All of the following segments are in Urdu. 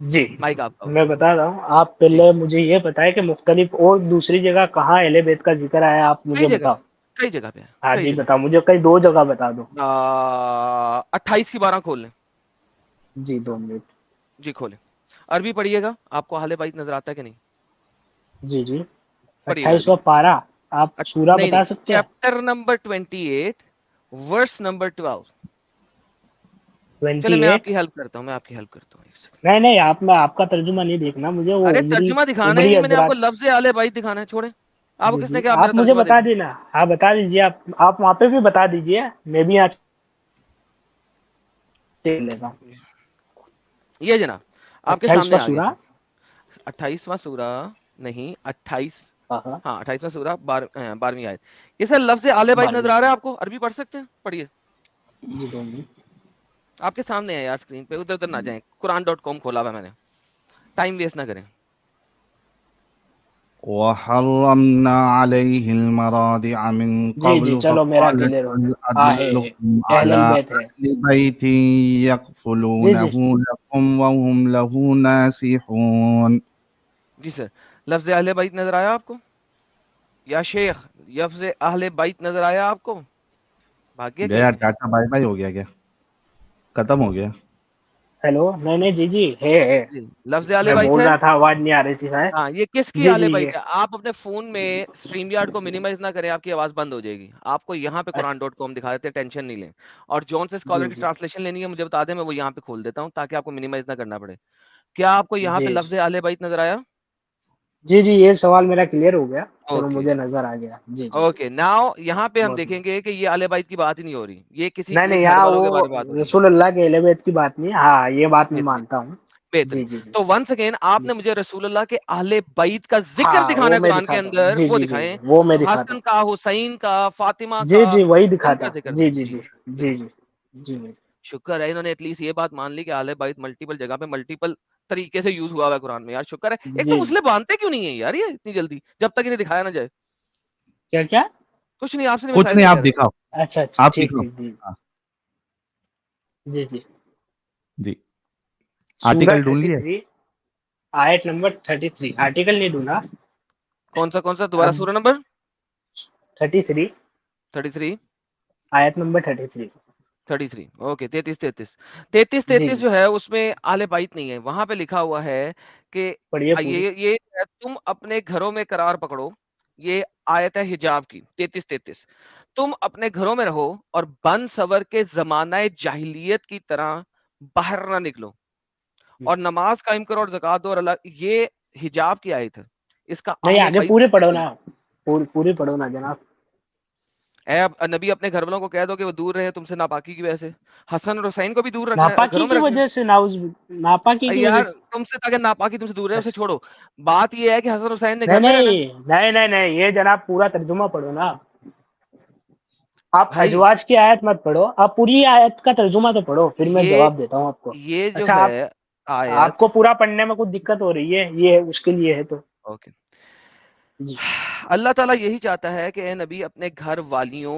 جی مائک آپ کا میں بتا رہا ہوں. آپ جی پہلے مجھے یہ بتائیں کہ مختلف اور دوسری جگہ کہاں اہل بیت کا ذکر آیا, آپ کئی مجھے جگہ بتاؤ. کئی جگہ پہ ہے ہاں کئی جی جگہ بتاؤ, مجھے کئی 2 جگہ بتا دو. 28 کی 12 کھول لیں. جی 2 منٹ. جی کھولیں. عربی پڑھیے گا. آپ کو اہل بیت نظر آتا ہے کہ نہیں؟ جی جی پڑھیے گا عربی. 28واں پارہ, آپ سورہ نہیں بتا نہیں, سکتے ہیں؟ Chapter number 28 verse number 12. چلے میں 28. آپ کی ہیلپ کرتا ہوں, ایک سیکنڈ. نہیں نہیں, آپ کا ترجمہ نہیں دیکھنا مجھے, وہ ارے عمری ترجمہ دکھانا ہی عمری نہیں, میں نے آپ کو حضرات. لفظ اہل بیت دکھانا ہے, چھوڑیں. آپ کو جی کس جی نے کہا میرا آپ مجھے ترجمہ بتا دیکھیں؟ دینا, ہاں بتا دیجیے. آپ وہاں پہ بھی بتا دیجیے, میں بھی آج دیکھ لیتا ہوں. یہ جناب آپ کے سامنے 28واں آ گیا. سورہ. 28واں سورہ نہیں, 28. ہاں ہاں ہاں 28واں سورہ 12ویں آیت. یہ سر لفظ اہل بیت نظر 12. آ رہا ہے آپ کو؟ عربی پڑھ سکتے ہیں؟ پڑھیے. جی 2 منٹ. آپ کے سامنے ہے یار اسکرین پہ, ادھر ادھر نہ جائیں. قرآن.com کھولا ہوا ہے میں نے, ٹائم ویسٹ نہ کریں. وحرمنا عليه المراضع من جی جی قبل چلو میرا فقالت کلیئر ہو گیا. هل ہاں ہے أدلكم اہل على البیت ہے. أهل بيت جی جی يكفلونه لكم وهم له ناصحون. جی سر, لفظ اہل بیت نظر آیا آپ کو یا شیخ؟ لفظ اہل بیت نظر آیا آپ کو؟ بھاگیہ کہیں گیا کے. ٹاٹا بائی بائی ہو گیا کیا؟ ختم ہو گیا؟ ہیلو. نہیں نہیں جی جی ہے. جی لفظ اہل میں بیت بول ہے. رہا تھا, آواز نہیں آ رہی تھی شاید. ہاں یہ کس کی جی اہل جی یہ بیت ہے؟ آپ اپنے فون میں اسٹریم یارڈ کو منیمائز نہ کریں, آپ کی آواز بند ہو جائے گی. آپ کو یہاں پہ قرآن.com دکھا دیتے ہیں, ٹینشن نہیں لیں. اور جون سے اسکالر جی کی جی ٹرانسلیشن لینی ہے مجھے بتا دیں, میں وہ یہاں پہ کھول دیتا ہوں تاکہ آپ کو منیمائز نہ کرنا پڑے. کیا آپ کو یہاں پہ جی لفظ اہل بیت نظر آیا؟ جی جی یہ سوال میرا کلیئر ہو گیا. چلو اوکے مجھے نظر آ گیا. جی جی جی اوکے. ناؤ یہاں پہ ہم بہت دیکھیں گے کہ یہ اہل بیت کی بات ہی نہیں ہو رہی, یہ کسی نہیں نہیں, ایک گھر یہاں والوں وہ کے بارے میں بات ہو رہی ہے. رسول اللہ کے اہل بیت کی بات نہیں. ہاں یہ بات میں بہترین مانتا ہوں. بہترین. جی جی جی تو ونس اگین آپ جی نے مجھے رسول اللہ کے اہل بیت کا ذکر ہاں دکھانا وہ ہے میں قرآن کے دکھاتا ہوں. اندر, جی وہ جی جی دکھائیں. وہ میں دکھاتا حسن ہوں. کا, حسین کا, فاطمہ جی کا, جی وہی ان دکھاتا کا ذکر ہوں. جی دیں. جی جی جی شکریہ. جی جی جی شکر ہے انہوں نے ایٹ لیسٹ یہ بات مان لی کہ اہل بیت ملٹیپل جگہ پہ ملٹیپل طریقے سے یوز ہوا ہے قرآن میں. یار شکر ہے. ایک تو جی مسئلے باندھتے کیوں نہیں ہے یار یہ اتنی جلدی, جب تک انہیں دکھایا نہ جائے. کیا کیا. کچھ نہیں, آپ سے کچھ مسائل نہیں, سے آپ کہہ رہا دکھاؤ, اچھا اچھا آپ ٹھیک دکھاؤ. ٹھیک. جی ہاں جی جی جی. سورہ آرٹیکل ڈھونڈ لیے؟ 33 آیت نمبر 33. آرٹیکل نہیں ڈھونڈا. کون سا دوبارہ اب سورہ نمبر 33 33 آیت نمبر 33. 33 اوکے. 33 جی جی جو ہے اس میں اہل بیت نہیں ہے. وہاں پہ لکھا ہوا ہے کہ پڑھیے پوری. یہ تم اپنے گھروں میں قرار پکڑو. یہ آیت ہے حجاب کی 33. تم اپنے گھروں میں رہو اور بن سور کے زمانہ جاہلیت کی طرح باہر نہ نکلو, اور نماز قائم کرو اور زکات دو, اور اللہ. یہ حجاب کی آیت ہے. اس کا نہیں اہل آگے بیت پورے سے پڑھو مطلب نا, پوری پڑھو نا جناب. اے نبی اپنے گھر والوں کو کہہ دو کہ وہ دور رہے تم سے ناپاکی کی وجہ سے. حسن اور حسین کو بھی دور رکھنا ہے, ناپاکی گھروں میں کی رکھنا وجہ سے, ناپاکی ہے کی وجہ یار. سے. تم سے تاکہ ناپاکی تم سے دور رہے, اسے اچھا. چھوڑو. بات یہ ہے کہ حسن حسین نے نہیں گھر میں رہنا ہے. نہیں نہیں نہیں نہیں, یہ جناب پورا ترجمہ پڑھو نا. آپ بھائی ازواج کی آیت مت پڑھو, آپ پوری آیت کا ترجمہ تو پڑھو, پھر میں یہ جواب دیتا ہوں آپ کو. یہ جو اچھا ہے آپ آیت. کو پورا پڑھنے میں کچھ دقت ہو رہی ہے, یہ اس کے لیے ہے تو. اوکے. جی اللہ تعالیٰ یہی چاہتا ہے کہ اے نبی اپنے گھر والیوں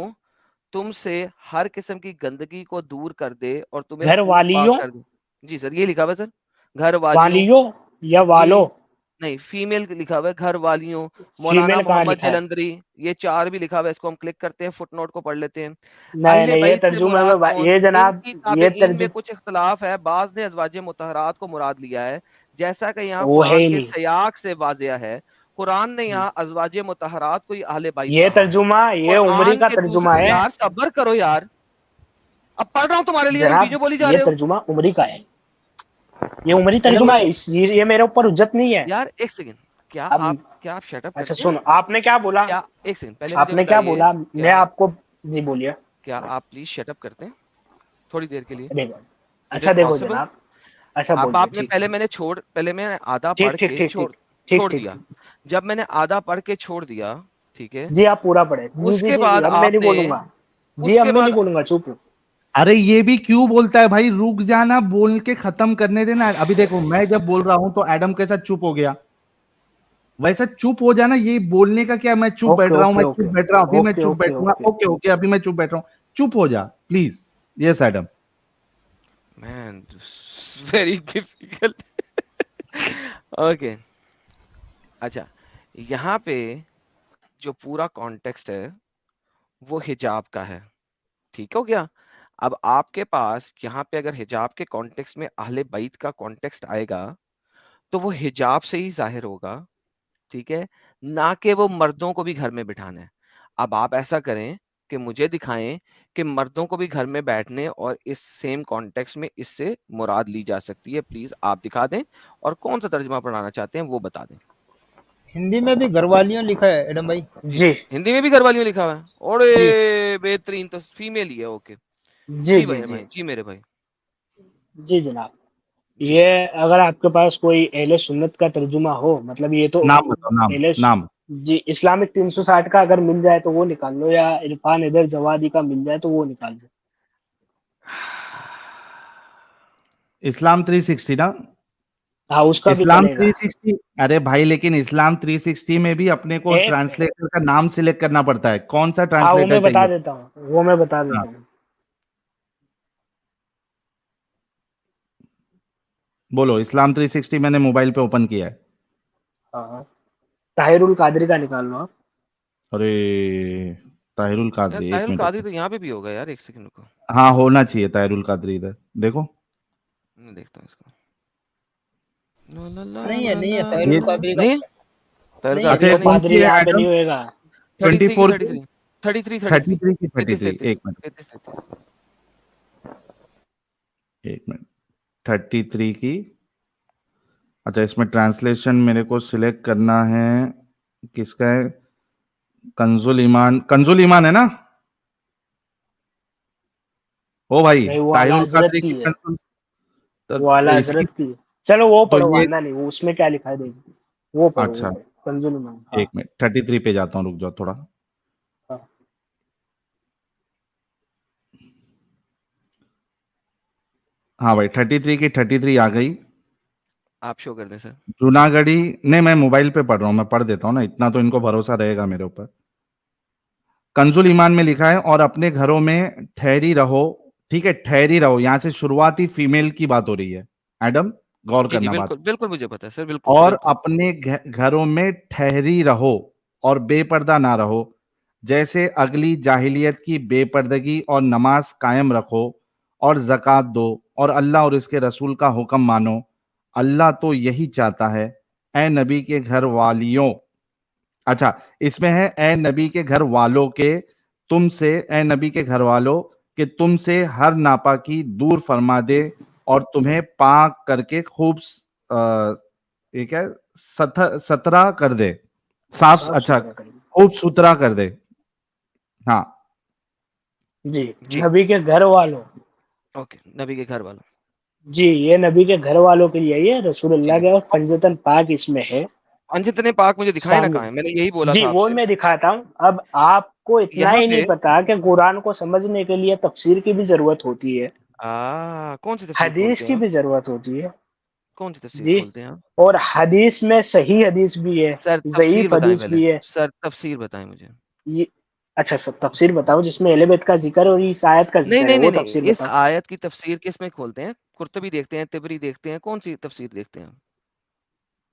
تم سے ہر قسم کی گندگی کو دور کر دے اور تمہیں گھر خوب پاک والیوں, کر دے. جی سر یہ لکھا ہوا ہے سر, گھر والیوں. والیوں یا جی والو. نہیں, فیمیل لکھا ہوا ہے, گھر والیوں. مولانا فیمیل کہاں محمد لکھا ہے؟ جلندری, یہ 4 بھی لکھا ہوا ہے. اس کو ہم کلک کرتے ہیں, فٹ نوٹ کو پڑھ لیتے ہیں. نہیں اہل نہیں, یہ بیت سے ترجمے مراد میں کون؟ یہ ان جناب, کی یہ تابعین میں کچھ اختلاف ہے. بعض نے ازواج مطہرات کو مراد لیا ہے, جیسا کہ یہاں وہ ہے قرآن ہی کے نہیں. سیاق سے واضح ہے. قرآن نے یہاں ازواج مطہرات کو اہل بیت یہ کہا ہے. ترجمہ, یہ عمری قرآن کا کے ترجمہ دوسرے, ہے یار صبر کرو یار, اب پڑھ رہا ہوں تمہارے لیے, تم جناب. بیچوں بولی جا یہ رہے ہو. ترجمہ عمری کا ہے, یہ عمری ترجمہ علم ہے. یہ میرے اوپر حجت نہیں ہے. یار ایک سیکنڈ, اب کیا آپ شٹ اپ اچھا کرتے ہیں؟ سنو, آپ نے کیا بولا, کیا ایک سیکنڈ پہلے آپ مجھے نے کیا بتائیے, بولا, میں کیا آپ کو. جی بولیے. کیا آپ پلیز شٹ اپ کرتے ہیں تھوڑی دیر کے لیے؟ دیکھو, از اچھا اٹ دیکھو پاسبل؟ جناب, اچھا اب بولیے. آپ نے ٹھیک پہلے میں نے آدھا پڑھ ٹھیک ٹھیک کے ٹھیک ٹھیک ٹھیک چھوڑ ٹھیک دیا. ٹھیک. جب میں نے آدھا پڑھ کے چھوڑ دیا, ٹھیک ہے, جی آپ پورا پڑھے. جی اس جی کے جی بعد جی, اب میں آپ نہیں نے بولوں گا. جی اس اب کے میں بعد نہیں بولوں گا, چپ. ارے یہ بھی کیوں بولتا ہے بھائی, رک جانا, بول کے ختم کرنے دینا. ابھی دیکھو میں جب بول رہا ہوں تو ایڈم کے ساتھ چپ ہو گیا, ویسا چپ ہو جانا. یہ بولنے کا کیا, میں چپ اوکے بیٹھ رہا ہوں, اوکے میں اوکے چپ بیٹھ رہا ہوں, ابھی میں اوکے چپ اوکے بیٹھوں گا. اوکے. اوکے اوکے, ابھی میں چپ بیٹھ رہا ہوں, چپ ہو جا پلیز. Yes Adam. مین ویری ڈیفیکلٹ. اوکے اچھا یہاں پہ جو پورا کانٹیکسٹ ہے وہ حجاب کا ہے, ٹھیک ہو گیا. اب آپ کے پاس یہاں پہ اگر حجاب کے کانٹیکسٹ میں اہل بیت کا کانٹیکسٹ آئے گا تو وہ حجاب سے ہی ظاہر ہوگا, ٹھیک ہے, نہ کہ وہ مردوں کو بھی گھر میں بٹھانا ہے. اب آپ ایسا کریں کہ مجھے دکھائیں کہ مردوں کو بھی گھر میں بیٹھنے اور اس سیم کانٹیکسٹ میں اس سے مراد لی جا سکتی ہے, پلیز آپ دکھا دیں, اور کون سا ترجمہ پڑھانا چاہتے ہیں وہ بتا دیں. ہندی میں بھی گھر والیوں لکھا ہے ایڈم بھائی. جی جی ہندی میں بھی گھر والیوں لکھا ہوا ہے, اور جی بہترین تو فیمیل ہی ہے. اوکے جی جی جی بھائی جی جی میرے بھائی جی جناب. جی. یہ اگر آپ کے پاس کوئی اہل سنت کا ترجمہ ہو, مطلب یہ تو نام بتاؤ, نام اہل نام. جی اسلامک 360 کا اگر مل جائے تو وہ نکال لو, یا عرفان ادھر جوادی کا مل جائے تو وہ نکال لو. اسلام 360 نا, ہاں اس کا بھی اسلام چلے گا. 360. ارے بھائی لیکن اسلام 360 میں بھی اپنے کو ایک منٹ, ٹرانسلیٹر کا نام سلیکٹ کرنا پڑتا ہے, کون سا ہاں وہ ٹرانسلیٹر میں بتا چاہیے. دیتا ہوں, وہ میں بتا ہاں دیتا ہوں. بولو, اسلام 360 میں نے موبائل پہ اوپن کیا ہے. ہاں طاہر القادری کا نکال لو آپ. ارے طاہر یار القادری, طاہر ایک منٹ القادری رکو. تو یہاں پہ بھی ہوگا یار, ایک سیکنڈ کو ہاں ہونا چاہیے طاہر القادری ادھر, دیکھو. میں دیکھتا ہوں اس کو. لا لا لا نہیں ہے, لا نہیں ہے لا طاہر یہ لا. القادری کا, نہیں طاہر نہیں ہے. اچھا القادری یہ کا طاہر نہیں. کون القادری سی ہے یہاں پہ ایڈم, نہیں ہوئے گا. 33 24 کی کی 33 33 33 کی 33 33, 33 ایک منٹ 33 33. ایک منٹ 33 کی. اچھا اس میں ٹرانسلیشن میرے کو سلیکٹ کرنا ہے, کس کا ہے, کنزول ایمان, کنزول ایمان ہے نا. او بھائی نہیں وہ طاہر اعلیٰ حضرت القادری کی کی ہے, کنزول, وہ اعلیٰ اس کی حضرت کی ہے. چلو وہ تو پڑھو, یہ, واندہ نہیں, وہ اس میں کیا لکھا ہے دیکھو, وہ پڑھو, وہ اچھا پڑھو کنزول ایمان. ہاں ایک منٹ 33 پہ جاتا ہوں, رک جاؤ تھوڑا. ہاں ہاں بھائی 33 کی 33 آ گئی. آپ شو کر دیں سر. جوناگڑھی, نہیں میں موبائل پہ پڑھ رہا ہوں, میں پڑھ دیتا ہوں نا, اتنا تو ان کو بھروسہ رہے گا میرے اوپر. کنزول ایمان میں لکھا ہے, اور اپنے گھروں میں ٹھہری رہو. ٹھیک ہے, ٹھہری رہو, یہاں سے شروعاتی فیمیل کی بات ہو رہی ہے. ایڈم غور جی جی کرنا بات. بالکل بالکل مجھے پتا ہے سر, بالکل اور بالکل. اپنے گھروں میں ٹھہری رہو اور بے پردہ نہ رہو, جیسے اگلی جاہلیت کی بے پردگی, اور نماز قائم رکھو اور زکوٰۃ دو, اور اللہ اور اس کے رسول کا حکم مانو. اللہ تو یہی چاہتا ہے. اے نبی کے گھر والیوں, اچھا اس میں ہے اے نبی کے گھر والوں کے, تم سے, اے نبی کے گھر والوں کہ تم سے ہر ناپاکی دور فرما دے, اور تمہیں پاک کر کے خوب ایک ہے سترہ کر دے, صاف, صاف اچھا ستھرا کریں. خوب ستھرا کر دے. ہاں جی جی نبی کے گھر والوں, اوکے نبی کے گھر والوں. جی یہ نبی کے گھر والوں کے لیے, یہ رسول ٹھیک اللہ ہے, کے, اور پنجتن پاک اس میں ہے انجتنے پاک مجھے دکھائے نا شامل. کہاں ہے, میں نے یہی بولا جی تھا آپ وہ سے. میں دکھاتا ہوں. اب آپ کو اتنا یہاں ہی پہ نہیں پتا کہ قرآن کو سمجھنے کے لیے تفسیر کی بھی ضرورت ہوتی ہے, کون سی تفسیر حدیث کھولتے کی ہیں بھی آپ, ضرورت ہوتی ہے. کون سی تفسیر جی کھولتے ہیں آپ اور حدیث میں صحیح حدیث بھی ہے, سر؟ تفسیر ضعیف بتائیں حدیث پہلے, بھی ہے. سر تفسیر بتائیں مجھے. یہ اچھا سر تفسیر بتاؤ جس میں اہل بیت کا ذکر اور اس آیت کا نہیں ذکر ہے, نہیں نہیں وہ نہیں, تفسیر اس بتاؤ. آیت کی تفسیر کس میں کھولتے ہیں؟ قرطبی دیکھتے ہیں, تبری دیکھتے ہیں, کون سی تفسیر دیکھتے ہیں؟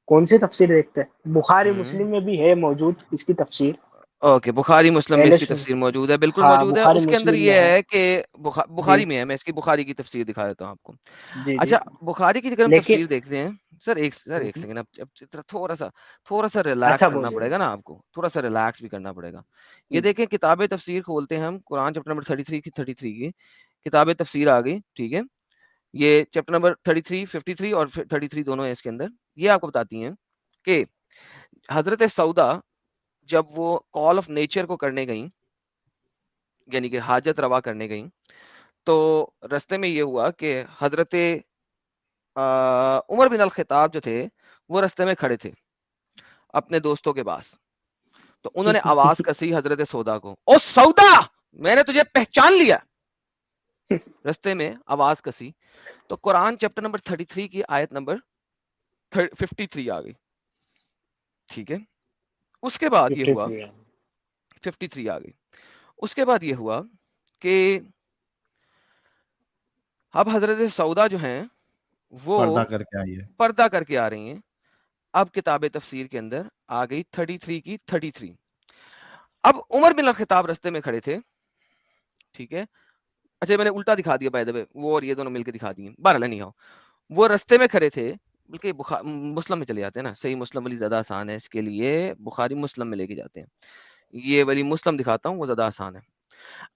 کون سی تفسیر دیکھتے ہیں؟ بخاری ہوں مسلم میں بھی ہے موجود اس کی تفسیر. اوکے, بخاری مسلم میں اہل اس کی تفسیر موجود ہے, بالکل ہاں موجود ہے. بخاری اس کے اندر مسلم میں یہ ہے کہ جی بخاری میں ہے, میں اس کی بخاری کی تفسیر دکھا دیتا ہوں آپ کو. جی جی اچھا بخاری کی اگر ہم لیکن تفسیر دیکھتے ہیں, سر ایک سیکنڈ, اب تھوڑا سا ریلیکس اچھا کرنا بولیے پڑے گا نا آپ کو, تھوڑا سا ریلیکس بھی کرنا پڑے گا. یہ بولیے. دیکھیں کتاب تفسیر کھولتے ہیں ہم, قرآن چیپٹر نمبر 33 کی کتاب تفسیر آ گئی, ٹھیک ہے. یہ چیپٹر نمبر 33, 53 اور 33 دونوں ہیں اس کے اندر. یہ آپ کو بتاتی ہیں کہ حضرت سودا جب وہ کال آف نیچر کو کرنے گئیں, یعنی کہ حاجت روا کرنے گئیں, تو رستے میں یہ ہوا کہ حضرت عمر بن الخطاب جو تھے وہ رستے میں کھڑے تھے اپنے دوستوں کے پاس. تو انہوں نے آواز کسی حضرت سودا کو, او سودا میں نے تجھے پہچان لیا, رستے میں آواز کسی. تو قرآن چیپٹر نمبر 33 کی آیت نمبر 53 آ گئی, ٹھیک ہے. اس کے بعد یہ ہوا 53 آ گئی. اس کے بعد یہ ہوا کہ اب حضرت سودا جو ہیں وہ پردہ کر کے آئیے. پردہ کر کے آ رہی ہیں. اب کتاب تفسیر کے اندر آ گئی 33 کی 33. اب عمر بن الخطاب رستے میں کھڑے تھے, ٹھیک ہے, اچھا میں نے الٹا دکھا دیا بائی دا وے, وہ اور یہ دونوں مل کے دکھا دیے, بہرحال نہیں ہو, وہ رستے میں کھڑے تھے, بلکہ مسلم میں چلے جاتے ہیں نا, صحیح مسلم والی زیادہ آسان ہے اس کے لیے, بخاری مسلم میں لے کے جاتے ہیں, یہ والی مسلم دکھاتا ہوں وہ زیادہ آسان ہے.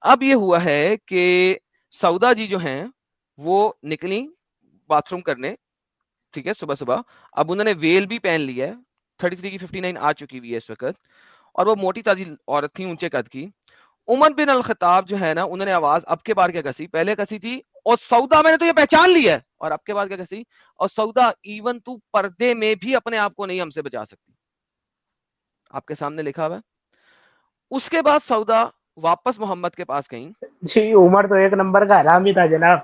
اب یہ ہوا ہے کہ سودا جی جو ہیں وہ نکلی باتھ روم کرنے, ٹھیک ہے, صبح صبح, اب انہوں نے ویل بھی پہن لیا ہے, 33 کی 59 آ چکی ہوئی ہے اس وقت, اور وہ موٹی تازی عورت تھی, اونچے قد کی. عمر بن الخطاب جو ہے نا, انہوں نے آواز اب کے بار کیا کسی, پہلے کسی تھی, اور سودا میں نے تو یہ پہچان لی ہے, اور اب کے بعد کیا کسی, اور سودا ایون تو پردے میں بھی اپنے آپ کو نہیں ہم سے بچا سکتی, آپ کے سامنے لکھا ہوا ہے. اس کے بعد سودا واپس محمد کے پاس گئیں. جی عمر تو ایک نمبر کا حرامی تھا جناب,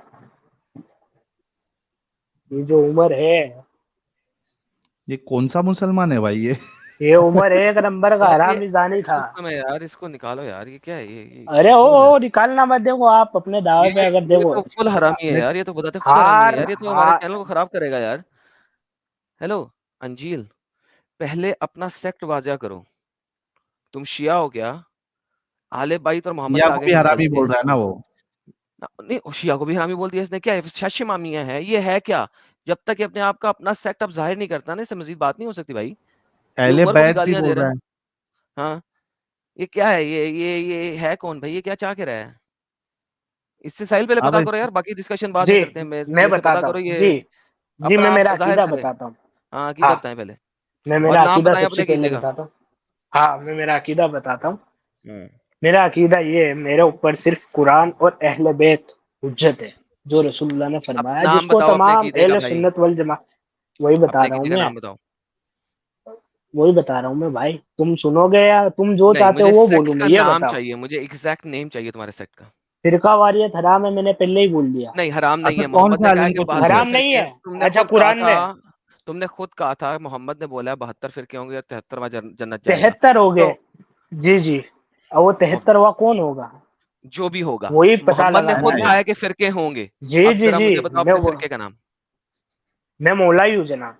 یہ جو عمر ہے, یہ کون سا مسلمان ہے بھائی یہ عمر ایک نمبر کا یار یہ حرامی زانی اس تھا. مسئلہ میں یار اس کو نکالو یار, یہ کیا ہے, ارے یہ کیوں ہو رہا او نکالنا مت, دیکھو آپ اپنے دعوے پہ اگر یہ دیکھو تو فل حرامی ہے یار, یہ تو بتاتے خود حرامی ہے ہار یار, یہ تو ہمارے ہار چینل کو خراب کرے گا یار. ہیلو انجیل, پہلے اپنا سیکٹ واضح کرو, تم شیعہ ہو کیا, اہل بیت اور محمد یا کے کو آگے بھی نکل حرامی کے, بول رہا ہے نا وہ. نہیں شیعہ کو بھی حرامی بول دیا اس نے, کیا ہے شش امامیہ ہے, یہ ہے کیا, جب تک یہ اپنے آپ کا اپنا سیکٹ اب ظاہر نہیں کرتا نا, اس سے مزید بات نہیں ہو سکتی بھائی. یہ اہل عمر کو بھی بیت بھی گالیاں دے بول رہا رہا ہے, ہے. ہاں یہ کیا ہے, یہ ہے کون بھائی, یہ کیا چاہ کے رہا ہے, اس سے ساحل پہلے اب پتا کرو یار, باقی ڈسکشن بعد میں جی کرتے ہیں, میں میرے سے پتا بتاتا کرو ہوں. یہ جی جی میں اپنا میرا آپ ظاہر عقیدہ کرے. بتاتا ہوں. ہاں عقیدہ ہاں بتائیں پہلے, میں اور میرا نام عقیدہ بتائیں سب سے اپنے پہلے عقیدے کا. بتاتا ہوں. ہاں میں میرا عقیدہ بتاتا ہوں. میرا عقیدہ یہ ہے, میرے اوپر صرف قرآن اور اہل بیت حجت ہے, جو رسول اللہ نے اب فرمایا, جس نام کو بتاؤ اپنے تمام عقیدے کا اہل بھائی, سنت والجماعت, وہی بتا اپنے رہا ہوں عقیدے کا میں, نام بتاؤ. وہی بتا رہا ہوں میں بھائی, تم سنو گے یا تم جو نہیں چاہتے مجھے ہو وہ سیکٹ بولوں میں, کا یہ نام بتاؤ. چاہیے, مجھے ایگزیکٹ نیم چاہیے تمہارے سیکٹ کا. فرقہ واریت حرام ہے, میں نے پہلے ہی بول دیا. نہیں حرام نہیں اچھا ہے, کون محمد سے نے کہا عالم کہ کو سنتے 72 ہو؟ حرام نہیں فرقے, ہے. تم نے اچھا خود کہا قرآن تھا, میں تم نے خود کہا تھا, محمد نے بولا 72 فرقے ہوں گے اور 73واں جنت جائے گا. 73 ہو تو گئے. جی جی, اور وہ 73واں کون ہوگا, جو بھی ہوگا, وہی پتا محمد نے خود لگانا ہے. کہا ہے کہ فرقے ہوں گے. جی اب جی ذرا جی, مجھے بتاؤ اپنے فرقے کا نام. میں مولا ہی ہوں جناب,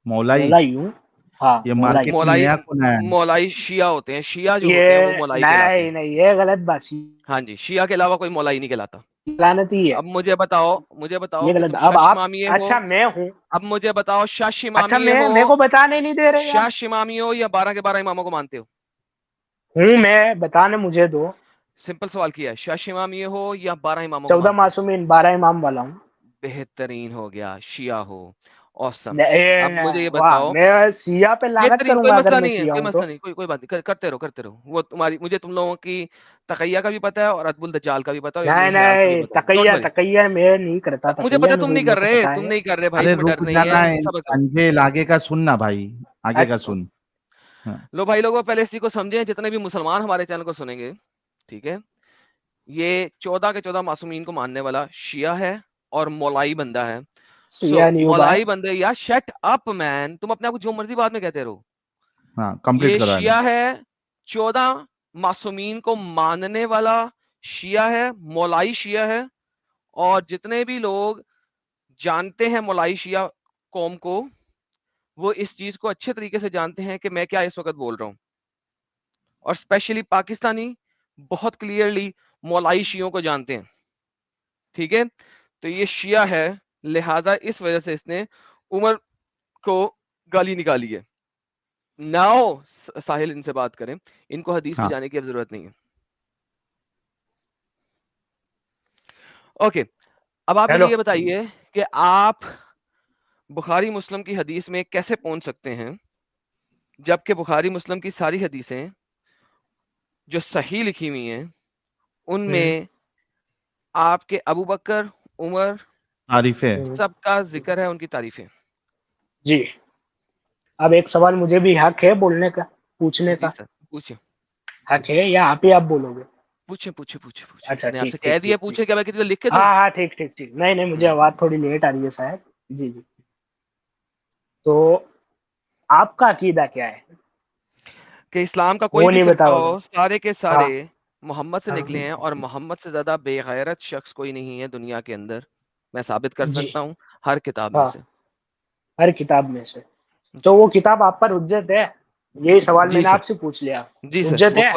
مولائی. مولا ہی ہوں. ہاں یہ مولا ہی. مارکیٹ میں مولائی, نیا کھلا ہے. مولائی شیعہ ہوتے ہیں, شیعہ جو ہوتے ہیں وہ یہ مولائی کہلاتے ہیں. نہیں نہیں, یہ غلط بات, ہاں جی, شیعہ کے علاوہ کوئی مولائی نہیں کہلاتا. لعنتی ہے اب مجھے بتاؤ یہ کہ غلط. تم اب شش آپ, امامیہ ہو. اچھا میں ہوں, اب مجھے بتاؤ شش اچھا امامیہ میں ہو, میرے کو بتانے نہیں دے رہے یار. شش امامی ہو یا 12 کے 12 اماموں کو مانتے ہو. ہوں میں, بتانے مجھے دو. سمپل سوال کیا ہے, شش امامیہ ہو یا 12 اماموں کو 14 مانتے ہو. معصومین, 12 امام والا ہوں. بہترین ہو گیا, شیعہ ہو, اوسم. اب مجھے یہ واہ, بتاؤ, میں سیاہ پہ لعنت بہترین, کروں کوئی گا اگر مسئلہ میں نہیں ہے, سیاہ کوئی ہوں تو. مسئلہ نہیں, کوئی بات نہیں, کرتے رہو, وہ تمہاری, مجھے تم لوگوں کی تقیہ کا بھی پتا ہے اور ادب الدجال کا بھی پتا ہے اور علم نہیں الہلال کا بھی نہیں, پتا ہے. ڈونٹ تقیہ وری, تقیہ میں نہیں کرتا, مجھے تقیہ پتا میں تم کوئی نہیں میرے کر کو رہے, پتا تم ہے. نہیں کر رہے بھائی, ارے تمہیں ڈر رک نہیں جانا ہے, ہے, صبر کرو. انجیل آگے کا سننا بھائی, آگے کا اچھا سن. ہاں. لو بھائی لوگوں, پہلے اسی کو سمجھیں, جتنے بھی مسلمان ہمارے چینل کو سنیں گے, ٹھیک ہے, یہ 14 کے 14 معصومین کو ماننے والا شیعہ ہے اور مولائی بندہ ہے. سو سیاہ نہیں ہو بھائی. مولائی بندے, یا شٹ اپ مین, تم اپنے آپ کو جو مرضی بات میں کہتے رہو. ہاں کمپلیٹ یہ کرو آگے. شیعہ ہے, 14 معصومین کو ماننے والا شیعہ ہے, مولائی شیعہ ہے. اور جتنے بھی لوگ جانتے ہیں مولائی شیعہ قوم کو, وہ اس چیز کو اچھے طریقے سے جانتے ہیں کہ میں کیا اس وقت بول رہا ہوں. اور اسپیشلی پاکستانی بہت کلیئرلی مولائی شیعوں کو جانتے ہیں, ٹھیک ہے. تو یہ شیعہ ہے, لہذا اس وجہ سے اس نے عمر کو گالی نکالی ہے. ناؤ ساحل ان سے بات کریں, ان کو حدیث پہ ہاں جانے کی اب ضرورت نہیں ہے. اوکے, اب آپ مجھے ہیلو, یہ بتائیے کہ آپ بخاری مسلم کی حدیث میں کیسے پہنچ سکتے ہیں, جبکہ بخاری مسلم کی ساری حدیثیں جو صحیح لکھی ہوئی ہیں ان میں آپ کے ابو بکر, عمر, عارف ہے. سب کا ذکر ہے, ان کی تعریفیں. جی اب ایک سوال مجھے بھی حق ہے بولنے کا, پوچھنے جی کا سر, پوچھیں حق ہے, یا آپ ہی آپ بولو گے. پوچھیں پوچھیں پوچھیں پوچھیں, اچھا میں نے آپ ٹھیک سے کہہ ٹھیک دیا ٹھیک ٹھیک, پوچھیں, کیا میں کسی کو لکھ کے دوں. ہاں ہاں ٹھیک ٹھیک ٹھیک, نہیں نہیں مجھے آواز تھوڑی لیٹ آ رہی ہے شاید. جی جی, تو آپ کا عقیدہ کیا ہے, کہ اسلام کا کوئی وہ بھی نہیں فرقہ بتاؤ گے. ہو, سارے کے ہاں سارے محمد سے ہاں, نکلے ہیں, اور محمد سے زیادہ بے غیرت شخص کوئی نہیں ہے دنیا کے اندر, میں ثابت کر جی سکتا ہوں ہر کتاب میں ہاں سے. ہر کتاب میں سے. تو وہ کتاب آپ پر حجت ہے؟ یہی سوال میں جی نے سر، آپ سے پوچھ لیا. جی سر، حجت وہ ہے؟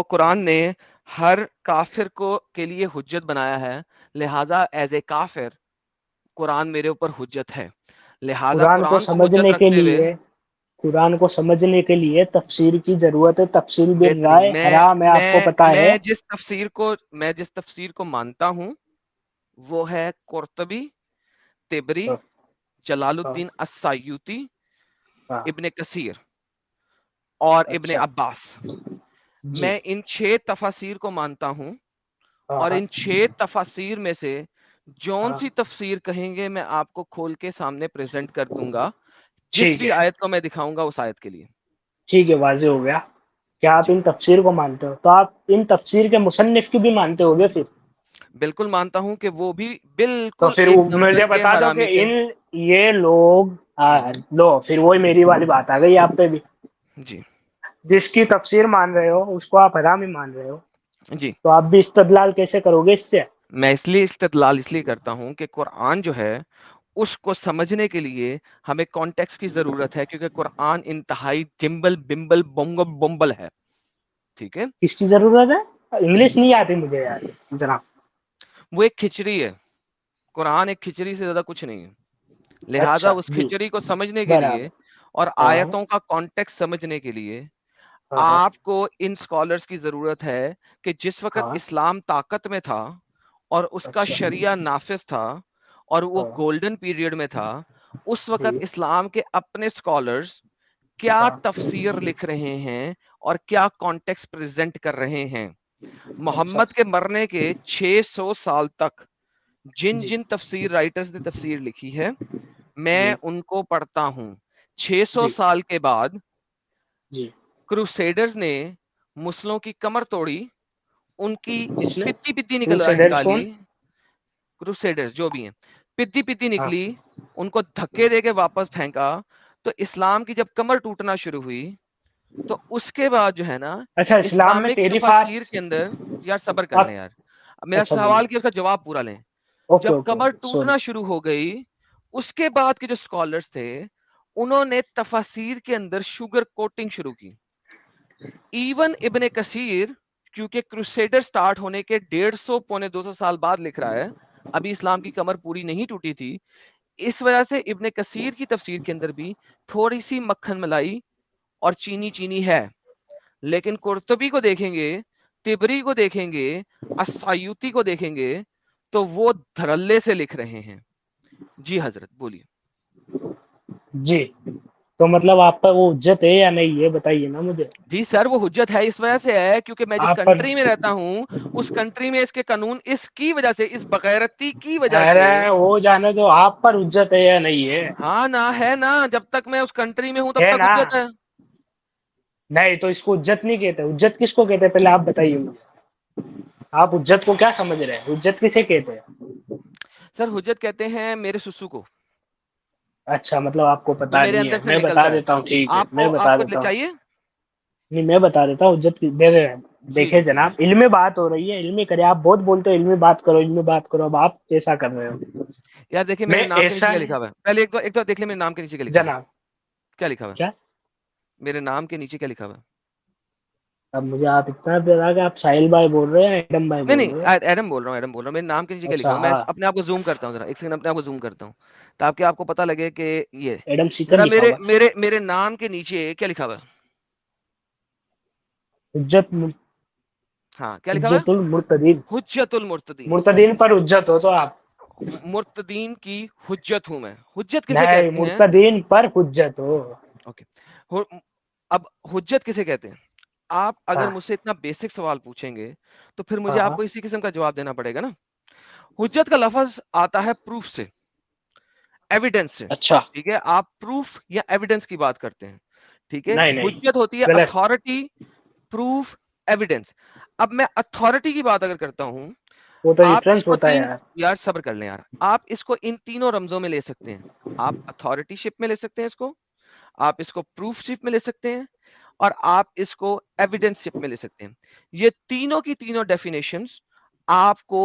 قرآن نے ہر کافر کو کے لیے حجت بنایا ہے، لہٰذا ایز اے کافر قرآن میرے اوپر حجت ہے، لہٰذا قرآن کو حجت رکھتے ہوئے. قرآن کو سمجھنے کے لیے تفسیر کی ضرورت ہے. تفسیر بل بہترین، رائے حرام ہے، آپ کو پتا ہے. میں جس تفسیر کو مانتا ہوں وہ ہے قرطبی، طبری، جلال الدین السیوطی، ابن کثیر اور ابن اچھا عباس. جی. میں ان 6 تفاسیر کو مانتا ہوں، اور ان 6 تفاسیر میں سے جون سی تفسیر کہیں گے میں آپ کو کھول کے سامنے پریزنٹ کر دوں گا. جس ٹھیک بھی ہے، آیت کو میں دکھاؤں گا اس آیت کے لیے. ٹھیک ہے، واضح ہو گیا. کیا آپ جی ان تفسیر کو مانتے ہو؟ تو آپ ان تفسیر کے مصنف کی بھی مانتے ہو گے پھر؟ بالکل مانتا ہوں کہ وہ بھی تو بالکل پھر ایک مجھے نمبر کے بتا دو حرامی کہ کے. یہ لوگ لو پھر وہی میری والی بات آ گئی آپ پہ بھی. جی جس کی تفسیر مان رہے ہو اس کو آپ حرام ہی مان رہے ہو، جی، تو آپ بھی استدلال کیسے کرو گے اس سے؟ میں اس لیے استدلال اس لیے کرتا ہوں کہ قرآن جو ہے اس کو سمجھنے کے لیے ہمیں کانٹیکس کی ضرورت ہے، کیونکہ قرآن انتہائی جمبل بمبل بمبل ہے. ٹھیک ہے، کس کی ضرورت ہے؟ انگلش نہیں آتی مجھے یار جناب. وہ ایک کھچڑی ہے، قرآن ایک کھچڑی سے زیادہ کچھ نہیں ہے. لہٰذا اچھا اس جی، کھچڑی کو سمجھنے کے لیے برابر. اور ہاں آیتوں کا کانٹیکس سمجھنے کے لیے ہاں ہاں آپ کو ان سکالرز کی ضرورت ہے کہ جس وقت ہاں. اسلام طاقت میں تھا اور اس کا اچھا شریعہ نافذ تھا اور وہ ہاں گولڈن پیریڈ میں تھا، اس جی وقت اسلام کے اپنے سکالرز کیا ہاں. تفسیر لکھ رہے ہیں اور کیا کانٹیکس پریزنٹ کر رہے ہیں. اچھا محمد کے مرنے کے 600 سال تک جن جی جن تفسیر رائٹرز نے تفسیر لکھی ہے میں جی ان کو پڑھتا ہوں. 600 جی سال کے بعد جی. کروسیڈرز نے مسلموں کی کمر توڑی، ان کی کس نے؟ پتی پتی کروسیڈرز نکالی. کون؟ کروسیڈرز جو بھی ہیں، پتی پتی ہاں. نکلی، ان کو دھکے دے کے واپس پھینکا. تو اسلام کی جب کمر ٹوٹنا شروع ہوئی تو اس کے بعد جو ہے نا اچھا، اسلام میں اسلامک تفاسیر تحریفات. کے اندر. یار صبر کر لیں آپ یار، اب میرا اچھا بولیے. سوال کی اس کا جواب پورا لیں. اوکے جب اوکے کمر اوکے سوری. ٹوٹنا شروع ہو گئی اس کے بعد کے جو سکالرز تھے انہوں نے تفاسیر کے اندر شوگر کوٹنگ شروع کی. ایون ابن کثیر کیونکہ کروسیڈر سٹارٹ ہونے کے 150 پونے 200 سال بعد لکھ رہا ہے، ابھی اسلام کی کمر پوری نہیں ٹوٹی تھی، اس وجہ سے ابن کثیر کی تفسیر کے اندر بھی تھوڑی سی مکھن ملائی اور چینی چینی ہے. لیکن قرطبی کو دیکھیں گے، طبری کو دیکھیں گے، السیوطی کو دیکھیں گے تو وہ دھڑلے سے لکھ رہے ہیں. جی حضرت بولیے. جی، تو مطلب آپ پر وہ حجت ہے یا نہیں، یہ بتائیے نا مجھے. جی سر وہ حجت ہے اس وجہ سے ہے کیونکہ میں جس آپ پر کنٹری میں رہتا ہوں اس کنٹری میں اس کے قانون اس کی وجہ سے، اس بغیرتی کی وجہ سے. ارے وہ جانے دو، آپ پر حجت ہے یا نہیں ہے. ہاں نا ہے نا، جب تک میں اس کنٹری میں ہوں تب ہے تک نا؟ حجت ہے. نہیں تو اس کو حجت نہیں کہتے. حجت کس کو کہتے ہیں پہلے آپ بتائیے مجھے. آپ حجت کو کیا سمجھ رہے ہیں؟ حجت کسے کہتے ہیں؟ سر حجت کہتے ہیں میرے سسو کو، اچھا مطلب آپ کو جو پتا میرے نہیں ہے. اندر سے میں بتا نکلتا ہے. دیتا ہوں، ٹھیک ہے میں آپ بتا کو دیتا ہوں. چاہیے. نہیں میں بتا دیتا ہوں حجت کی. جی دیکھیں جی بولیے. جناب، علمی بات ہو رہی ہے، علمی کرے. آپ بہت بولتے ہو علمی بات کرو علمی بات کرو، اب آپ ایسا کر رہے ہو. یار دیکھیں میں میرے نام کے نیچے ایسا کیا نہیں لکھا ہوا ہے، پہلے ایک تو دیکھ لیں میرے نام کے نیچے کیا لکھا ہوا ہے. جناب. کیا لکھا ہوا ہے کیا؟ میرے نام کے نیچے کیا لکھا ہوا ہے؟ اب مجھے آپ اتنا پتا کہ آپ ساحل بھائی بول رہے ہیں یا ایڈم بھائی نہیں بول نہیں رہے ہیں؟ ایڈم بول رہا ہوں، ایڈم بول رہا ہوں. میرے نام کے نیچے کیا لکھا اچھا ہوا ہے، میں ہاں، اپنے آپ کو زوم کرتا ہوں ذرا ایک سیکنڈ، اپنے آپ کو زوم کرتا ہوں تاکہ آپ کو پتہ لگے کہ یہ ایڈم سیکر ذرا لکھا میرے ہوا ہے. میرے میرے نام کے نیچے کیا لکھا ہوا ہے. حجت ہاں کیا لکھا ہوا حجت المرتدین. ہے؟ حجت المرتدین. مرتدین پر حجت ہو تو آپ. مرتدین کی حجت ہوں میں. حجت کسے نہیں، کہتے ہیں؟ مرتدین پر حجت ہو. اوکے. اب حجت کسے کہتے ہیں؟ آپ اگر ہاں مجھ سے اتنا بیسک سوال پوچھیں گے تو پھر مجھے ہاں آپ ہاں. کو اسی قسم کا جواب دینا پڑے گا نا. حجت کا لفظ آتا ہے پروف سے، ایویڈنس سے. اچھا. ٹھیک ہے، آپ پروف یا ایویڈنس کی بات کرتے ہیں. ٹھیک ہے، نہیں نہیں، حجت ہوتی ہے غلط. Authority, proof, evidence. اب میں اتھارٹی کی بات اگر کرتا ہوں، وہ تو آپ اس ریفرنس کو ہوتا ہے تین، یار. یار صبر کر لیں یار، آپ اس کو ان تینوں رمزوں میں لے سکتے ہیں. آپ اتھارٹی شپ میں لے سکتے ہیں اس کو، آپ اس کو پروف شپ میں لے سکتے ہیں، اور آپ اس کو ایویڈنس شپ میں لے سکتے ہیں. یہ تینوں کی تینوں ڈیفینیشنز آپ کو